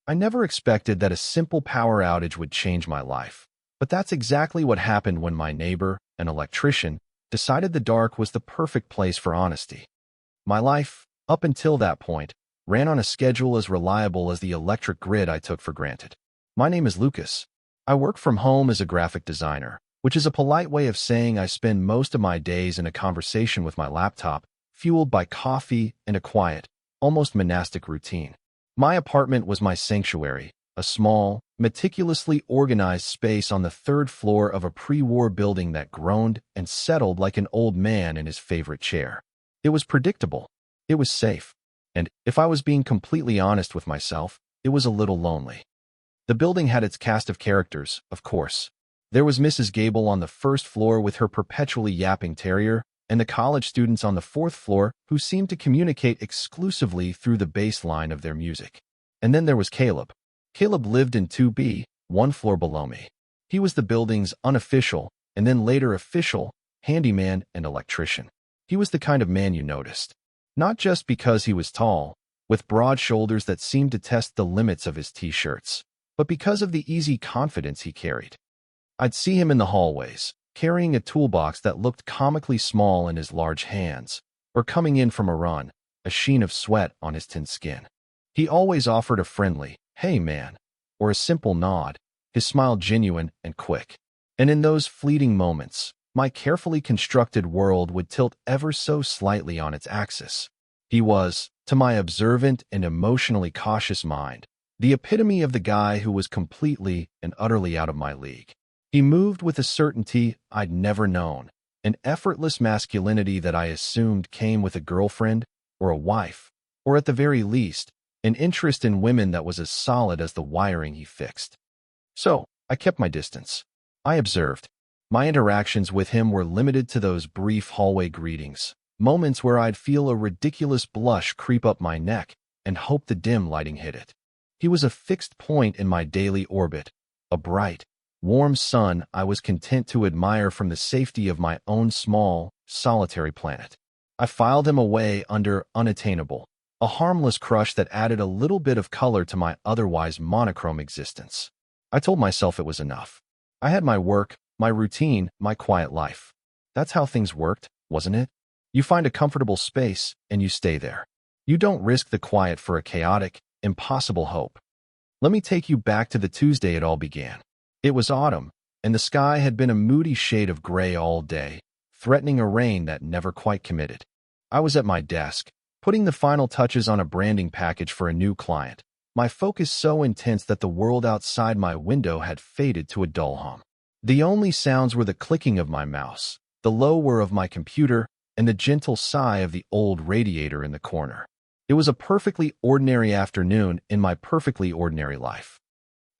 I never expected that a simple power outage would change my life. But that's exactly what happened when my neighbor, an electrician, decided the dark was the perfect place for honesty. My life, up until that point, ran on a schedule as reliable as the electric grid I took for granted. My name is Lucas. I work from home as a graphic designer, which is a polite way of saying I spend most of my days in a conversation with my laptop, fueled by coffee and a quiet, almost monastic routine. My apartment was my sanctuary, a small, meticulously organized space on the third floor of a pre-war building that groaned and settled like an old man in his favorite chair. It was predictable. It was safe. And, if I was being completely honest with myself, it was a little lonely. The building had its cast of characters, of course. There was Mrs. Gable on the first floor with her perpetually yapping terrier, and the college students on the fourth floor who seemed to communicate exclusively through the bass line of their music. And then there was Caleb. Caleb lived in 2B, one floor below me. He was the building's unofficial, and then later official, handyman and electrician. He was the kind of man you noticed. Not just because he was tall, with broad shoulders that seemed to test the limits of his t-shirts, but because of the easy confidence he carried. I'd see him in the hallways, carrying a toolbox that looked comically small in his large hands, or coming in from a run, a sheen of sweat on his thin skin. He always offered a friendly, "Hey man," or a simple nod, his smile genuine and quick. And in those fleeting moments, my carefully constructed world would tilt ever so slightly on its axis. He was, to my observant and emotionally cautious mind, the epitome of the guy who was completely and utterly out of my league. He moved with a certainty I'd never known, an effortless masculinity that I assumed came with a girlfriend or a wife, or at the very least, an interest in women that was as solid as the wiring he fixed. So, I kept my distance. I observed. My interactions with him were limited to those brief hallway greetings, moments where I'd feel a ridiculous blush creep up my neck and hope the dim lighting hit it. He was a fixed point in my daily orbit, a bright, warm sun I was content to admire from the safety of my own small, solitary planet. I filed him away under unattainable, a harmless crush that added a little bit of color to my otherwise monochrome existence. I told myself it was enough. I had my work, my routine, my quiet life. That's how things worked, wasn't it? You find a comfortable space, and you stay there. You don't risk the quiet for a chaotic, impossible hope. Let me take you back to the Tuesday it all began. It was autumn, and the sky had been a moody shade of gray all day, threatening a rain that never quite committed. I was at my desk, putting the final touches on a branding package for a new client, my focus so intense that the world outside my window had faded to a dull hum. The only sounds were the clicking of my mouse, the low whir of my computer, and the gentle sigh of the old radiator in the corner. It was a perfectly ordinary afternoon in my perfectly ordinary life.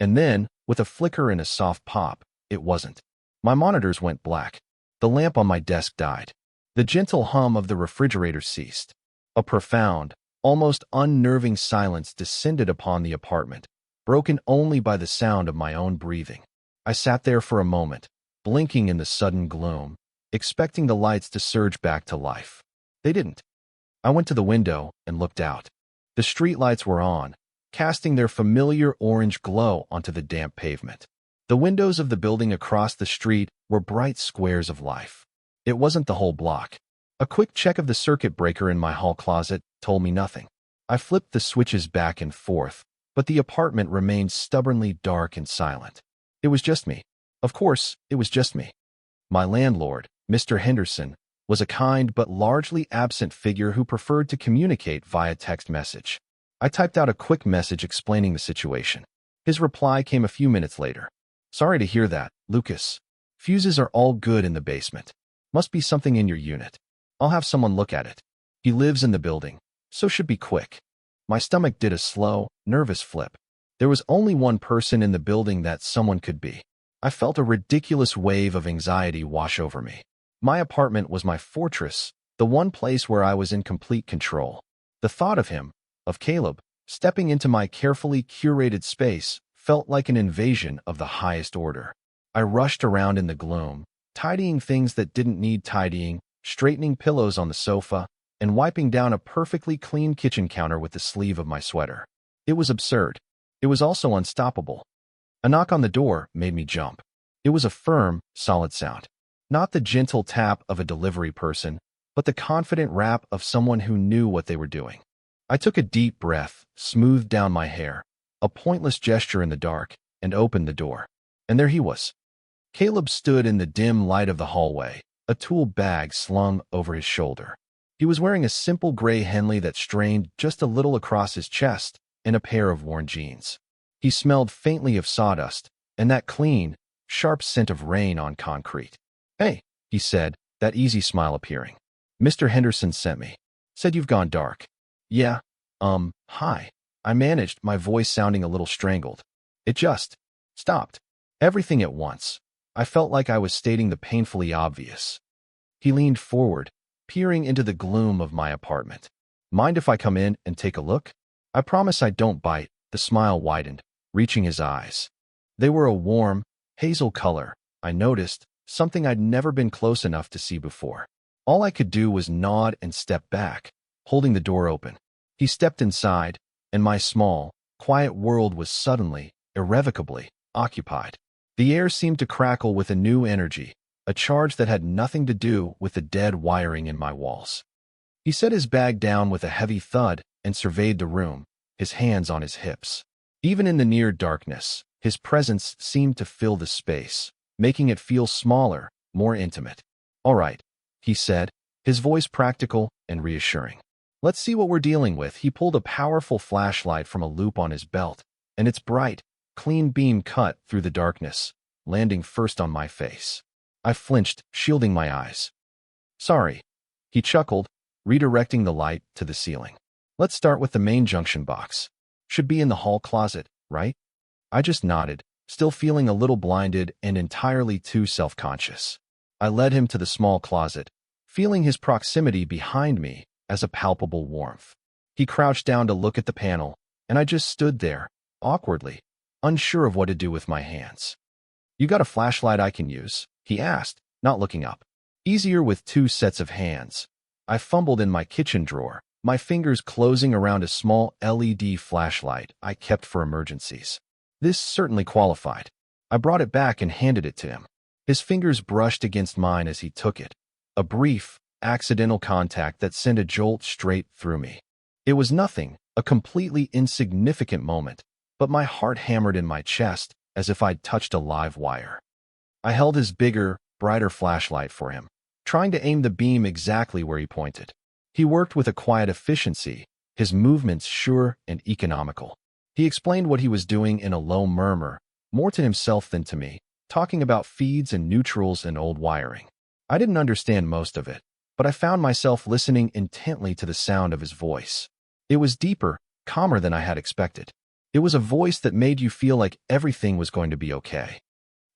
And then, with a flicker and a soft pop, it wasn't. My monitors went black. The lamp on my desk died. The gentle hum of the refrigerator ceased. A profound, almost unnerving silence descended upon the apartment, broken only by the sound of my own breathing. I sat there for a moment, blinking in the sudden gloom, expecting the lights to surge back to life. They didn't. I went to the window and looked out. The streetlights were on, casting their familiar orange glow onto the damp pavement. The windows of the building across the street were bright squares of life. It wasn't the whole block. A quick check of the circuit breaker in my hall closet told me nothing. I flipped the switches back and forth, but the apartment remained stubbornly dark and silent. It was just me. Of course, it was just me. My landlord, Mr. Henderson, was a kind but largely absent figure who preferred to communicate via text message. I typed out a quick message explaining the situation. His reply came a few minutes later. "Sorry to hear that, Lucas. Fuses are all good in the basement. Must be something in your unit. I'll have someone look at it. He lives in the building, so should be quick." My stomach did a slow, nervous flip. There was only one person in the building that someone could be. I felt a ridiculous wave of anxiety wash over me. My apartment was my fortress, the one place where I was in complete control. The thought of him, of Caleb, stepping into my carefully curated space felt like an invasion of the highest order. I rushed around in the gloom, tidying things that didn't need tidying, straightening pillows on the sofa, and wiping down a perfectly clean kitchen counter with the sleeve of my sweater. It was absurd. it was also unstoppable. A knock on the door made me jump. It was a firm, solid sound. Not the gentle tap of a delivery person, but the confident rap of someone who knew what they were doing. I took a deep breath, smoothed down my hair, a pointless gesture in the dark, and opened the door. And there he was. Caleb stood in the dim light of the hallway, a tool bag slung over his shoulder. He was wearing a simple gray Henley that strained just a little across his chest and a pair of worn jeans. He smelled faintly of sawdust and that clean, sharp scent of rain on concrete. "Hey," he said, that easy smile appearing. "Mr. Henderson sent me. Said you've gone dark." "Yeah, hi." I managed, my voice sounding a little strangled. It just stopped. Everything at once. I felt like I was stating the painfully obvious. He leaned forward, peering into the gloom of my apartment. "Mind if I come in and take a look?" "I promise I don't bite." The smile widened, reaching his eyes. They were a warm, hazel color, I noticed, something I'd never been close enough to see before. All I could do was nod and step back, holding the door open. He stepped inside, and my small, quiet world was suddenly, irrevocably, occupied. The air seemed to crackle with a new energy, a charge that had nothing to do with the dead wiring in my walls. He set his bag down with a heavy thud and surveyed the room, his hands on his hips. Even in the near darkness, his presence seemed to fill the space, making it feel smaller, more intimate. "All right," he said, his voice practical and reassuring. "Let's see what we're dealing with." He pulled a powerful flashlight from a loop on his belt, and its bright, clean beam cut through the darkness, landing first on my face. I flinched, shielding my eyes. "Sorry," he chuckled, redirecting the light to the ceiling. "Let's start with the main junction box. Should be in the hall closet, right?" I just nodded, still feeling a little blinded and entirely too self-conscious. I led him to the small closet, feeling his proximity behind me as a palpable warmth. He crouched down to look at the panel, and I just stood there, awkwardly, unsure of what to do with my hands. "You got a flashlight I can use?" he asked, not looking up. "Easier with two sets of hands." I fumbled in my kitchen drawer, my fingers closing around a small LED flashlight I kept for emergencies. This certainly qualified. I brought it back and handed it to him. His fingers brushed against mine as he took it. A brief, accidental contact that sent a jolt straight through me. It was nothing, a completely insignificant moment, but my heart hammered in my chest as if I'd touched a live wire. I held his bigger, brighter flashlight for him, trying to aim the beam exactly where he pointed. He worked with a quiet efficiency, his movements sure and economical. He explained what he was doing in a low murmur, more to himself than to me, talking about feeds and neutrals and old wiring. I didn't understand most of it, but I found myself listening intently to the sound of his voice. It was deeper, calmer than I had expected. It was a voice that made you feel like everything was going to be okay.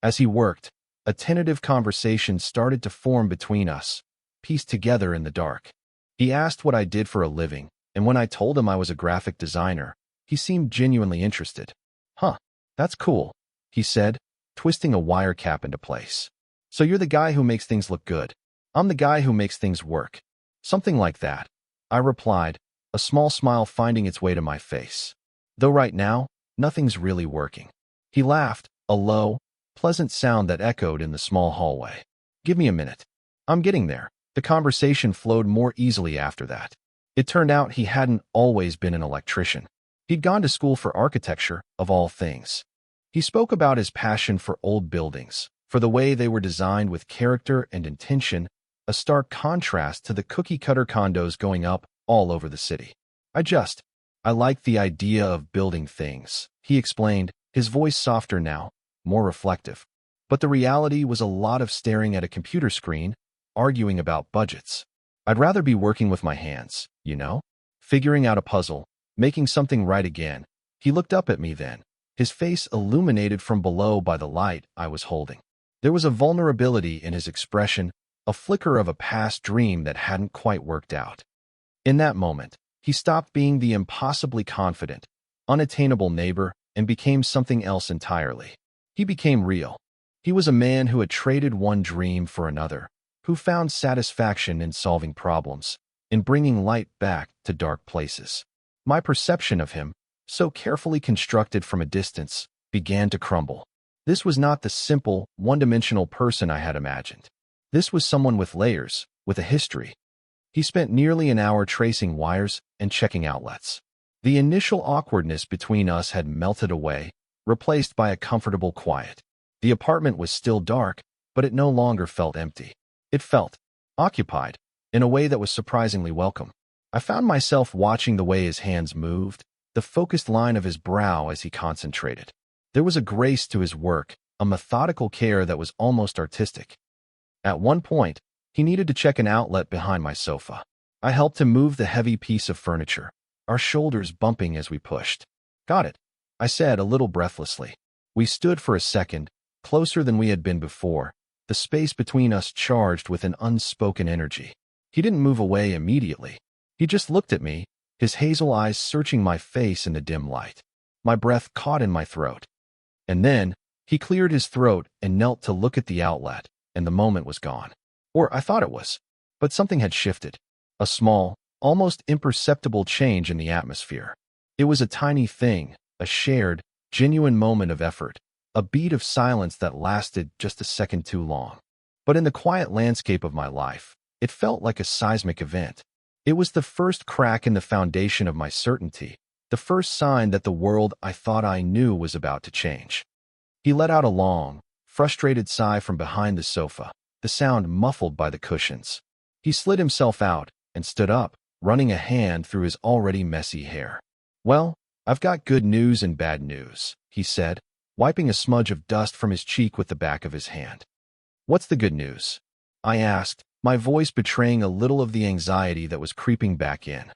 As he worked, a tentative conversation started to form between us, pieced together in the dark. He asked what I did for a living, and when I told him I was a graphic designer, he seemed genuinely interested. "Huh, that's cool," he said, twisting a wire cap into place. "So you're the guy who makes things look good. I'm the guy who makes things work." "Something like that," I replied, a small smile finding its way to my face. "Though right now, nothing's really working." He laughed, a low, pleasant sound that echoed in the small hallway. "Give me a minute. I'm getting there." The conversation flowed more easily after that. It turned out he hadn't always been an electrician. He'd gone to school for architecture, of all things. He spoke about his passion for old buildings, for the way they were designed with character and intention, a stark contrast to the cookie-cutter condos going up all over the city. I liked the idea of building things," he explained, his voice softer now, more reflective. "But the reality was a lot of staring at a computer screen, arguing about budgets. I'd rather be working with my hands, you know? Figuring out a puzzle, making something right again." He looked up at me then, his face illuminated from below by the light I was holding. There was a vulnerability in his expression, a flicker of a past dream that hadn't quite worked out. In that moment, he stopped being the impossibly confident, unattainable neighbor and became something else entirely. He became real. He was a man who had traded one dream for another, who found satisfaction in solving problems, in bringing light back to dark places. My perception of him, so carefully constructed from a distance, began to crumble. This was not the simple, one-dimensional person I had imagined. This was someone with layers, with a history. He spent nearly an hour tracing wires and checking outlets. The initial awkwardness between us had melted away, replaced by a comfortable quiet. The apartment was still dark, but it no longer felt empty. It felt occupied, in a way that was surprisingly welcome. I found myself watching the way his hands moved, the focused line of his brow as he concentrated. There was a grace to his work, a methodical care that was almost artistic. At one point, he needed to check an outlet behind my sofa. I helped him move the heavy piece of furniture, our shoulders bumping as we pushed. "Got it," I said a little breathlessly. We stood for a second, closer than we had been before, the space between us charged with an unspoken energy. He didn't move away immediately. He just looked at me, his hazel eyes searching my face in the dim light. My breath caught in my throat. And then, he cleared his throat and knelt to look at the outlet, and the moment was gone. Or I thought it was. But something had shifted. A small, almost imperceptible change in the atmosphere. It was a tiny thing, a shared, genuine moment of effort, a beat of silence that lasted just a second too long. But in the quiet landscape of my life, it felt like a seismic event. It was the first crack in the foundation of my certainty, the first sign that the world I thought I knew was about to change. He let out a long, frustrated sigh from behind the sofa, the sound muffled by the cushions. He slid himself out and stood up, running a hand through his already messy hair. "Well, I've got good news and bad news," he said, wiping a smudge of dust from his cheek with the back of his hand. "What's the good news?" I asked, my voice betraying a little of the anxiety that was creeping back in.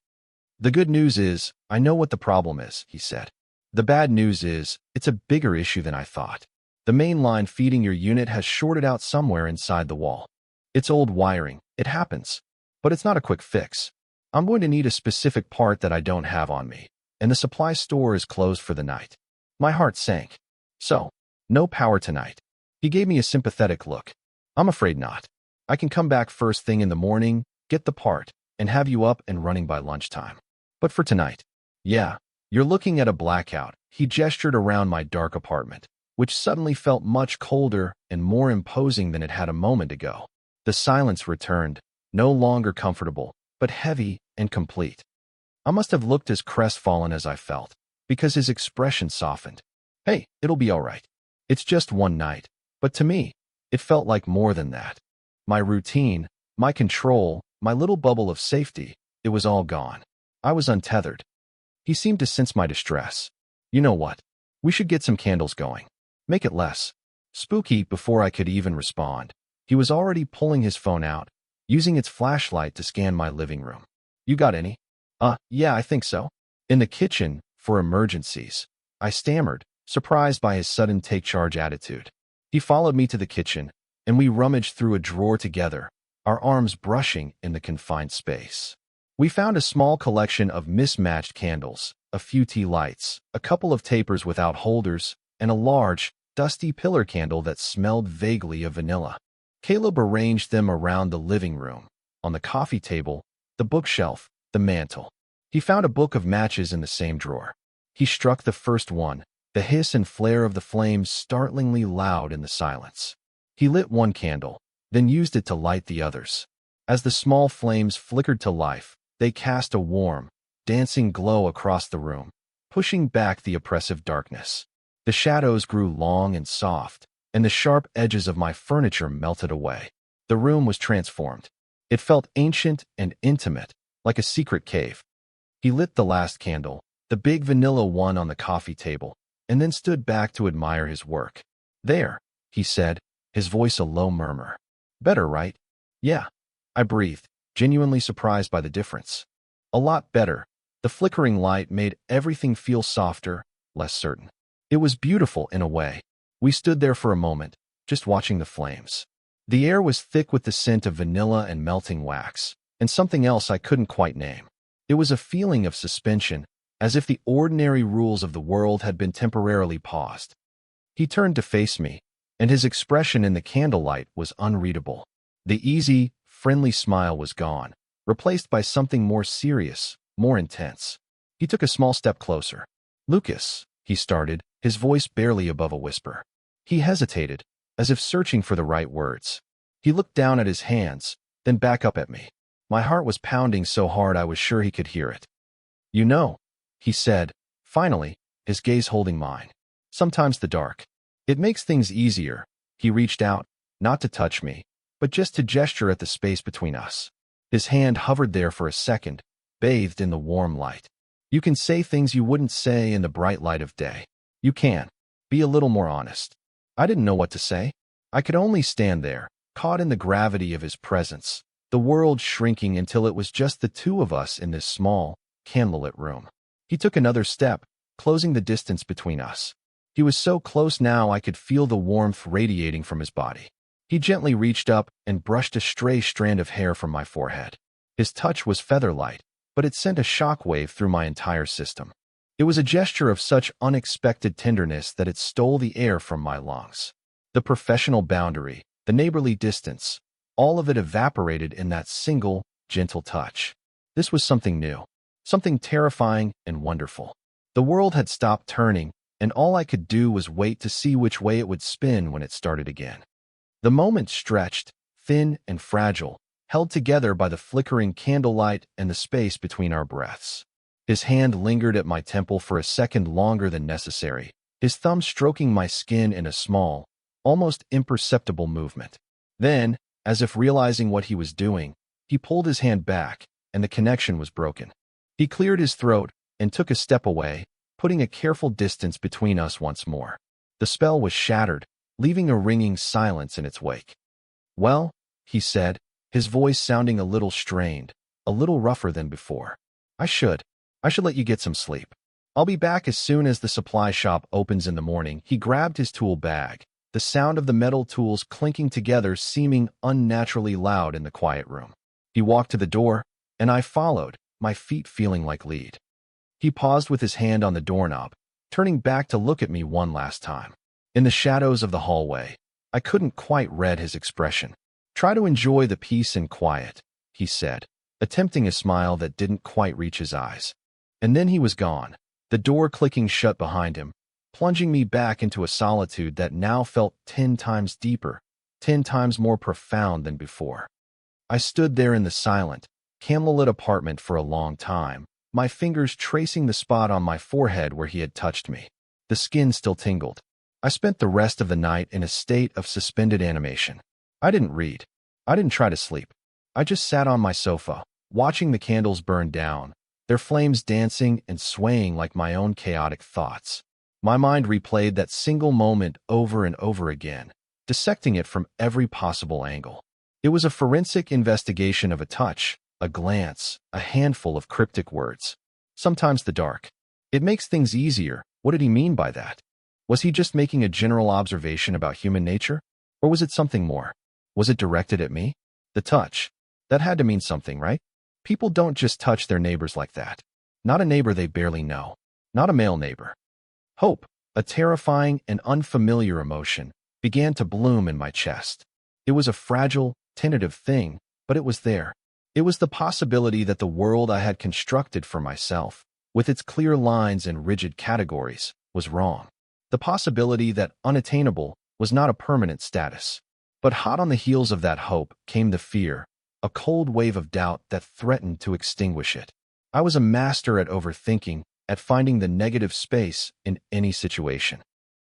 "The good news is, I know what the problem is," he said. "The bad news is, it's a bigger issue than I thought. The main line feeding your unit has shorted out somewhere inside the wall. It's old wiring, it happens. But it's not a quick fix. I'm going to need a specific part that I don't have on me, and the supply store is closed for the night." My heart sank. "So, no power tonight?" He gave me a sympathetic look. "I'm afraid not. I can come back first thing in the morning, get the part, and have you up and running by lunchtime. But for tonight, yeah, you're looking at a blackout." He gestured around my dark apartment, which suddenly felt much colder and more imposing than it had a moment ago. The silence returned, no longer comfortable, but heavy and complete. I must have looked as crestfallen as I felt, because his expression softened. "Hey, it'll be all right. It's just one night." But to me, it felt like more than that. My routine, my control, my little bubble of safety, it was all gone. I was untethered. He seemed to sense my distress. "You know what? We should get some candles going. Make it less spooky." Before I could even respond, he was already pulling his phone out, using its flashlight to scan my living room. "You got any?" Yeah, I think so. In the kitchen, for emergencies," I stammered, surprised by his sudden take-charge attitude. He followed me to the kitchen, and we rummaged through a drawer together, our arms brushing in the confined space. We found a small collection of mismatched candles, a few tea lights, a couple of tapers without holders, and a large, dusty pillar candle that smelled vaguely of vanilla. Caleb arranged them around the living room, on the coffee table, the bookshelf, the mantel. He found a book of matches in the same drawer. He struck the first one, the hiss and flare of the flames startlingly loud in the silence. He lit one candle, then used it to light the others. As the small flames flickered to life, they cast a warm, dancing glow across the room, pushing back the oppressive darkness. The shadows grew long and soft, and the sharp edges of my furniture melted away. The room was transformed. It felt ancient and intimate, like a secret cave. He lit the last candle, the big vanilla one on the coffee table, and then stood back to admire his work. "There," he said, his voice a low murmur. "Better, right?" "Yeah," I breathed, genuinely surprised by the difference. "A lot better." The flickering light made everything feel softer, less certain. It was beautiful in a way. We stood there for a moment, just watching the flames. The air was thick with the scent of vanilla and melting wax, and something else I couldn't quite name. It was a feeling of suspension, as if the ordinary rules of the world had been temporarily paused. He turned to face me, and his expression in the candlelight was unreadable. The easy, friendly smile was gone, replaced by something more serious, more intense. He took a small step closer. Lucas, he started, his voice barely above a whisper. He hesitated, as if searching for the right words. He looked down at his hands, then back up at me. My heart was pounding so hard I was sure he could hear it. You know, he said, finally, his gaze holding mine. Sometimes the dark. It makes things easier. He reached out, not to touch me, but just to gesture at the space between us. His hand hovered there for a second, bathed in the warm light. You can say things you wouldn't say in the bright light of day. You can. Be a little more honest. I didn't know what to say. I could only stand there, caught in the gravity of his presence, the world shrinking until it was just the two of us in this small, candlelit room. He took another step, closing the distance between us. He was so close now I could feel the warmth radiating from his body. He gently reached up and brushed a stray strand of hair from my forehead. His touch was feather-light, but it sent a shockwave through my entire system. It was a gesture of such unexpected tenderness that it stole the air from my lungs. The professional boundary, the neighborly distance, all of it evaporated in that single, gentle touch. This was something new, something terrifying and wonderful. The world had stopped turning, and all I could do was wait to see which way it would spin when it started again. The moment stretched, thin and fragile, held together by the flickering candlelight and the space between our breaths. His hand lingered at my temple for a second longer than necessary, his thumb stroking my skin in a small, almost imperceptible movement. Then, as if realizing what he was doing, he pulled his hand back, and the connection was broken. He cleared his throat and took a step away, putting a careful distance between us once more. The spell was shattered, leaving a ringing silence in its wake. Well, he said, his voice sounding a little strained, a little rougher than before. I should let you get some sleep. I'll be back as soon as the supply shop opens in the morning. He grabbed his tool bag, the sound of the metal tools clinking together seeming unnaturally loud in the quiet room. He walked to the door, and I followed, my feet feeling like lead. He paused with his hand on the doorknob, turning back to look at me one last time. In the shadows of the hallway, I couldn't quite read his expression. Try to enjoy the peace and quiet, he said, attempting a smile that didn't quite reach his eyes. And then he was gone, the door clicking shut behind him, plunging me back into a solitude that now felt 10 times deeper, 10 times more profound than before. I stood there in the silent, candlelit apartment for a long time, my fingers tracing the spot on my forehead where he had touched me. The skin still tingled. I spent the rest of the night in a state of suspended animation. I didn't read. I didn't try to sleep. I just sat on my sofa, watching the candles burn down, their flames dancing and swaying like my own chaotic thoughts. My mind replayed that single moment over and over again, dissecting it from every possible angle. It was a forensic investigation of a touch, a glance, a handful of cryptic words. Sometimes the dark. It makes things easier. What did he mean by that? Was he just making a general observation about human nature? Or was it something more? Was it directed at me? The touch. That had to mean something, right? People don't just touch their neighbors like that. Not a neighbor they barely know. Not a male neighbor. Hope, a terrifying and unfamiliar emotion, began to bloom in my chest. It was a fragile, tentative thing, but it was there. It was the possibility that the world I had constructed for myself, with its clear lines and rigid categories, was wrong. The possibility that unattainable was not a permanent status. But hot on the heels of that hope came the fear, a cold wave of doubt that threatened to extinguish it. I was a master at overthinking, at finding the negative space in any situation.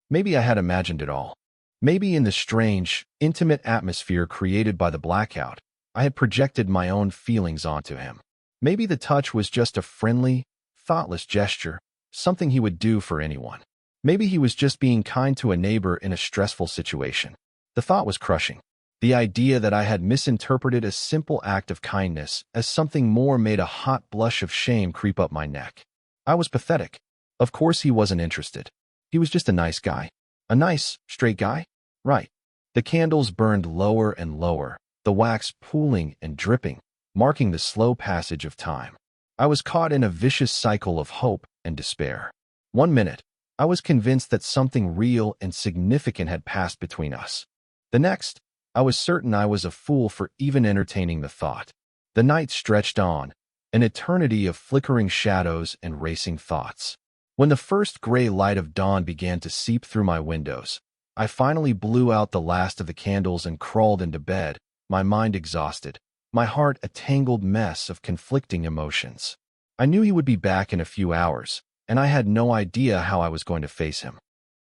Maybe I had imagined it all. Maybe in the strange, intimate atmosphere created by the blackout, I had projected my own feelings onto him. Maybe the touch was just a friendly, thoughtless gesture, something he would do for anyone. Maybe he was just being kind to a neighbor in a stressful situation. The thought was crushing. The idea that I had misinterpreted a simple act of kindness as something more made a hot blush of shame creep up my neck. I was pathetic. Of course he wasn't interested. He was just a nice guy. A nice, straight guy? Right. The candles burned lower and lower, the wax pooling and dripping, marking the slow passage of time. I was caught in a vicious cycle of hope and despair. 1 minute, I was convinced that something real and significant had passed between us. The next, I was certain I was a fool for even entertaining the thought. The night stretched on, an eternity of flickering shadows and racing thoughts. When the first gray light of dawn began to seep through my windows, I finally blew out the last of the candles and crawled into bed, my mind exhausted, my heart a tangled mess of conflicting emotions. I knew he would be back in a few hours, and I had no idea how I was going to face him.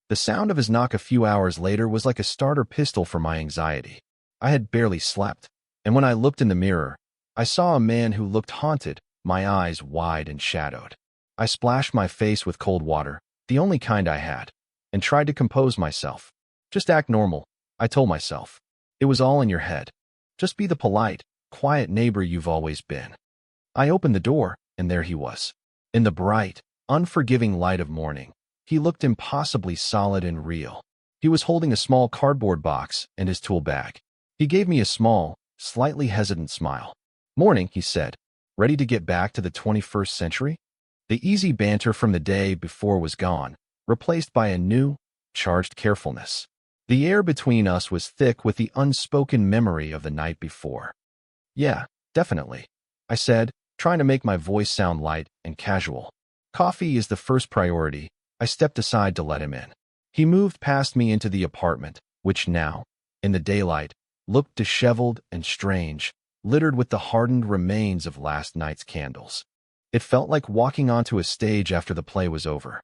The sound of his knock a few hours later was like a starter pistol for my anxiety. I had barely slept, and when I looked in the mirror, I saw a man who looked haunted, my eyes wide and shadowed. I splashed my face with cold water, the only kind I had, and tried to compose myself. Just act normal, I told myself. It was all in your head. Just be the polite, quiet neighbor you've always been. I opened the door, and there he was. In the bright, unforgiving light of morning, he looked impossibly solid and real. He was holding a small cardboard box and his tool bag. He gave me a small, slightly hesitant smile. "Morning," he said. "Ready to get back to the 21st century?" The easy banter from the day before was gone, replaced by a new, charged carefulness. The air between us was thick with the unspoken memory of the night before. "Yeah, definitely," I said, trying to make my voice sound light and casual. "Coffee is the first priority." I stepped aside to let him in. He moved past me into the apartment, which now, in the daylight, looked disheveled and strange, littered with the hardened remains of last night's candles. It felt like walking onto a stage after the play was over.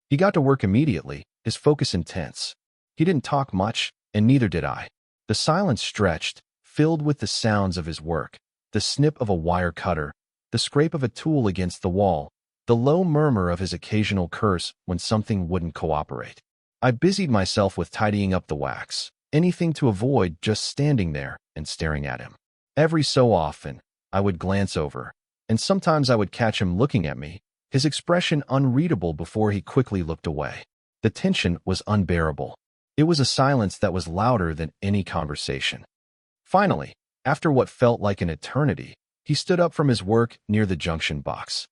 He got to work immediately, his focus intense. He didn't talk much, and neither did I. The silence stretched, filled with the sounds of his work, the snip of a wire cutter, the scrape of a tool against the wall, the low murmur of his occasional curse when something wouldn't cooperate. I busied myself with tidying up the wax, anything to avoid just standing there and staring at him. Every so often, I would glance over, and sometimes I would catch him looking at me, his expression unreadable before he quickly looked away. The tension was unbearable. It was a silence that was louder than any conversation. Finally, after what felt like an eternity, he stood up from his work near the junction box.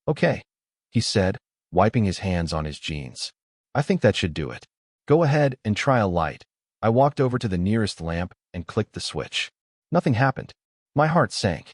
"Okay," he said, wiping his hands on his jeans. "I think that should do it. Go ahead and try a light." I walked over to the nearest lamp and clicked the switch. Nothing happened. My heart sank.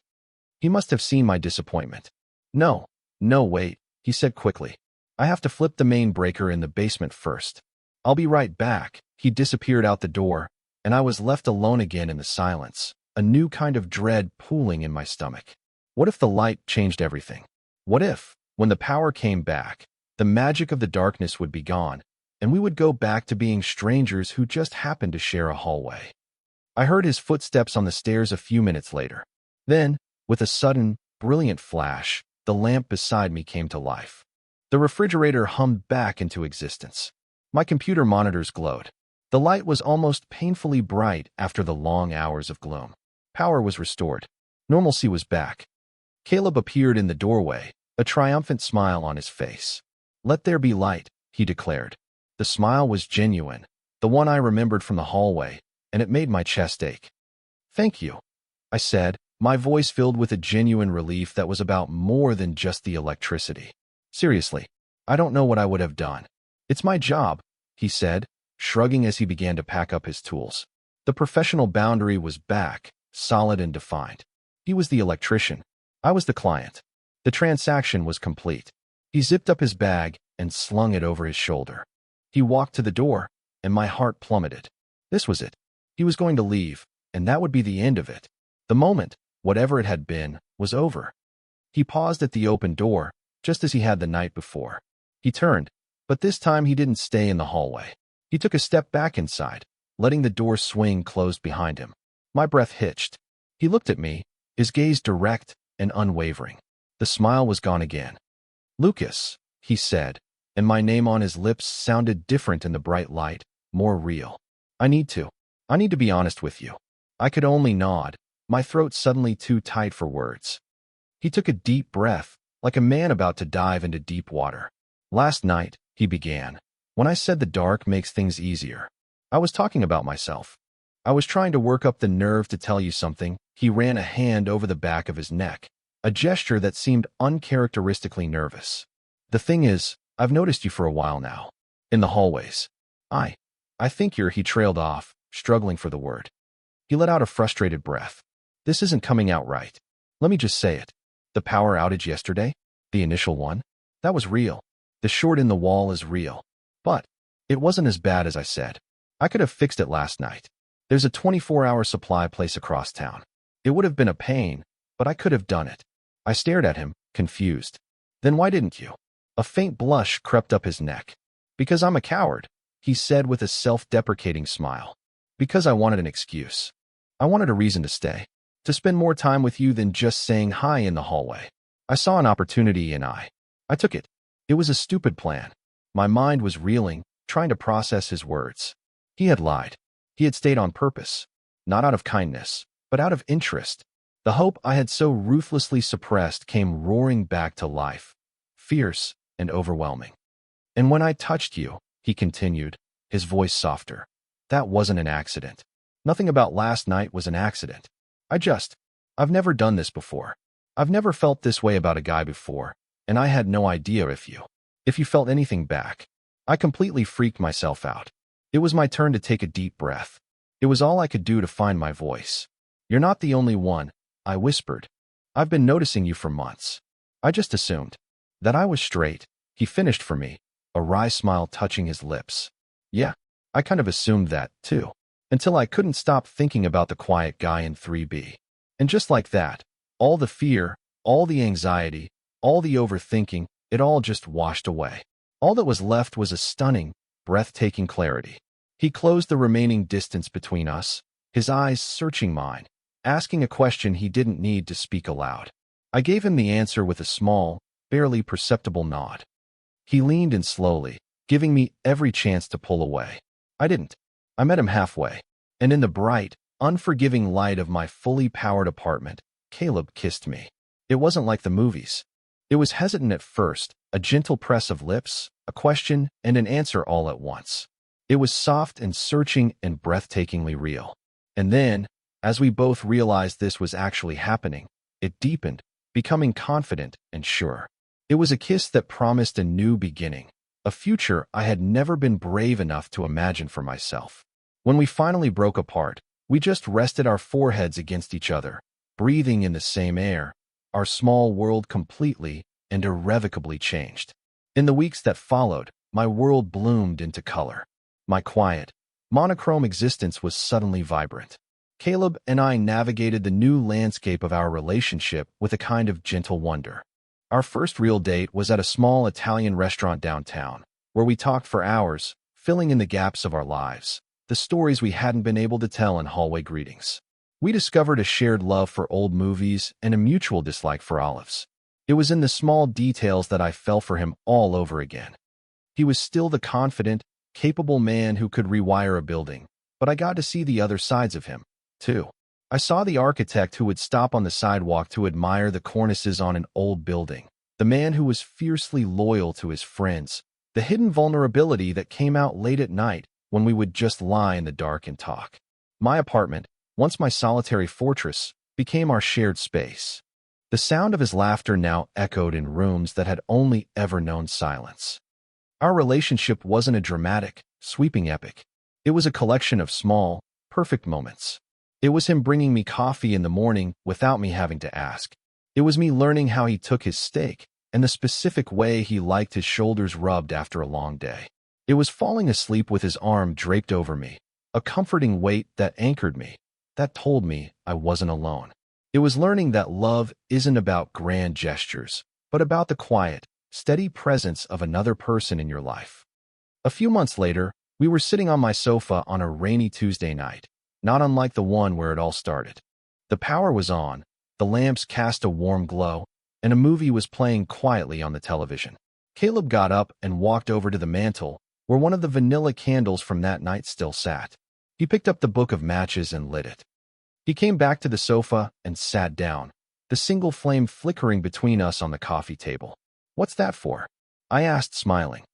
He must have seen my disappointment. No, wait," he said quickly. "I have to flip the main breaker in the basement first. I'll be right back." He disappeared out the door, and I was left alone again in the silence, a new kind of dread pooling in my stomach. What if the light changed everything? What if, when the power came back, the magic of the darkness would be gone, and we would go back to being strangers who just happened to share a hallway? I heard his footsteps on the stairs a few minutes later. Then, with a sudden, brilliant flash, the lamp beside me came to life. The refrigerator hummed back into existence. My computer monitors glowed. The light was almost painfully bright after the long hours of gloom. Power was restored. Normalcy was back. Caleb appeared in the doorway, a triumphant smile on his face. "Let there be light," he declared. The smile was genuine, the one I remembered from the hallway, and it made my chest ache. "Thank you," I said, my voice filled with a genuine relief that was about more than just the electricity. "Seriously, I don't know what I would have done. It's my job," he said, shrugging as he began to pack up his tools. The professional boundary was back, solid and defined. He was the electrician. I was the client. The transaction was complete. He zipped up his bag and slung it over his shoulder. He walked to the door, and my heart plummeted. This was it. He was going to leave, and that would be the end of it. The moment, whatever it had been, was over. He paused at the open door, just as he had the night before. He turned, but this time he didn't stay in the hallway. He took a step back inside, letting the door swing closed behind him. My breath hitched. He looked at me, his gaze direct and unwavering. The smile was gone again. "Lucas," he said, and my name on his lips sounded different in the bright light, more real. I need to be honest with you." I could only nod, my throat suddenly too tight for words. He took a deep breath, like a man about to dive into deep water. "Last night," he began, "when I said the dark makes things easier, I was talking about myself. I was trying to work up the nerve to tell you something." He ran a hand over the back of his neck, a gesture that seemed uncharacteristically nervous. "The thing is, I've noticed you for a while now. In the hallways. I think you're," he trailed off, struggling for the word. He let out a frustrated breath. "This isn't coming out right. Let me just say it. The power outage yesterday, the initial one, that was real. The short in the wall is real. But it wasn't as bad as I said. I could have fixed it last night. There's a 24-hour supply place across town. It would have been a pain, but I could have done it. I stared at him, confused. Then why didn't you? A faint blush crept up his neck. Because I'm a coward, he said with a self-deprecating smile. Because I wanted an excuse. I wanted a reason to stay. To spend more time with you than just saying hi in the hallway. I saw an opportunity and I took it. It was a stupid plan. My mind was reeling, trying to process his words. He had lied. He had stayed on purpose. Not out of kindness, but out of interest. The hope I had so ruthlessly suppressed came roaring back to life, fierce and overwhelming. And when I touched you, he continued, his voice softer, that wasn't an accident. Nothing about last night was an accident. I've never done this before. I've never felt this way about a guy before, and I had no idea if you felt anything back. I completely freaked myself out. It was my turn to take a deep breath. It was all I could do to find my voice. You're not the only one, I whispered. I've been noticing you for months. I just assumed that I was straight. He finished for me, a wry smile touching his lips. Yeah, I kind of assumed that, too, until I couldn't stop thinking about the quiet guy in 3B. And just like that, all the fear, all the anxiety, all the overthinking, it all just washed away. All that was left was a stunning, breathtaking clarity. He closed the remaining distance between us, his eyes searching mine, asking a question he didn't need to speak aloud. I gave him the answer with a small, barely perceptible nod. He leaned in slowly, giving me every chance to pull away. I didn't. I met him halfway, and in the bright, unforgiving light of my fully powered apartment, Caleb kissed me. It wasn't like the movies. It was hesitant at first, a gentle press of lips, a question, and an answer all at once. It was soft and searching and breathtakingly real. And then, as we both realized this was actually happening, it deepened, becoming confident and sure. It was a kiss that promised a new beginning, a future I had never been brave enough to imagine for myself. When we finally broke apart, we just rested our foreheads against each other, breathing in the same air, our small world completely and irrevocably changed. In the weeks that followed, my world bloomed into color. My quiet, monochrome existence was suddenly vibrant. Caleb and I navigated the new landscape of our relationship with a kind of gentle wonder. Our first real date was at a small Italian restaurant downtown, where we talked for hours, filling in the gaps of our lives, the stories we hadn't been able to tell in hallway greetings. We discovered a shared love for old movies and a mutual dislike for olives. It was in the small details that I fell for him all over again. He was still the confident, capable man who could rewire a building, but I got to see the other sides of him, too. I saw the architect who would stop on the sidewalk to admire the cornices on an old building, the man who was fiercely loyal to his friends, the hidden vulnerability that came out late at night when we would just lie in the dark and talk. My apartment, once my solitary fortress, became our shared space. The sound of his laughter now echoed in rooms that had only ever known silence. Our relationship wasn't a dramatic, sweeping epic. It was a collection of small, perfect moments. It was him bringing me coffee in the morning without me having to ask. It was me learning how he took his steak and the specific way he liked his shoulders rubbed after a long day. It was falling asleep with his arm draped over me, a comforting weight that anchored me, that told me I wasn't alone. It was learning that love isn't about grand gestures, but about the quiet, steady presence of another person in your life. A few months later, we were sitting on my sofa on a rainy Tuesday night, not unlike the one where it all started. The power was on, the lamps cast a warm glow, and a movie was playing quietly on the television. Caleb got up and walked over to the mantel, where one of the vanilla candles from that night still sat. He picked up the book of matches and lit it. He came back to the sofa and sat down, the single flame flickering between us on the coffee table. "What's that for?" I asked, smiling.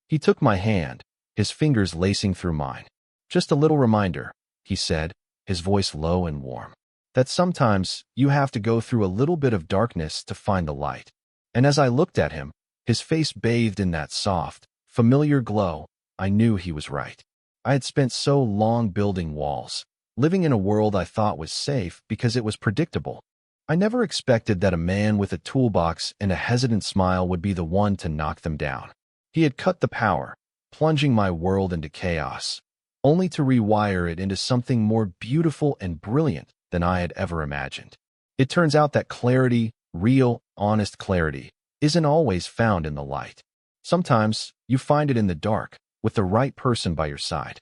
He took my hand, his fingers lacing through mine. "Just a little reminder," he said, his voice low and warm, "that sometimes you have to go through a little bit of darkness to find the light." And as I looked at him, his face bathed in that soft, familiar glow, I knew he was right. I had spent so long building walls, living in a world I thought was safe because it was predictable. I never expected that a man with a toolbox and a hesitant smile would be the one to knock them down. He had cut the power, plunging my world into chaos, only to rewire it into something more beautiful and brilliant than I had ever imagined. It turns out that clarity, real, honest clarity, isn't always found in the light. Sometimes you find it in the dark, with the right person by your side.